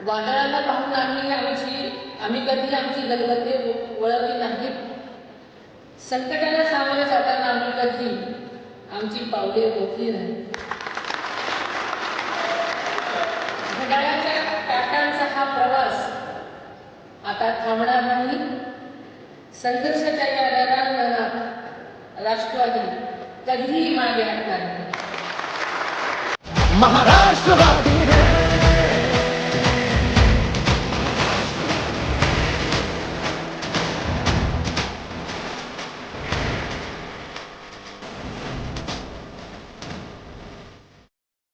वादळाला पाहून आम्ही कधी आमची गलबते वळवली नाही. संकटाला सामोरे जाताना आम्ही कधी आमची पावले रोखली नाही. घड्याळाच्या काटांचा हा प्रवास आता थांबणार नाही. संघर्षाच्या या रणांगणात राष्ट्रवादी कधीही मागे हटणार नाही. महाराष्ट्रवादी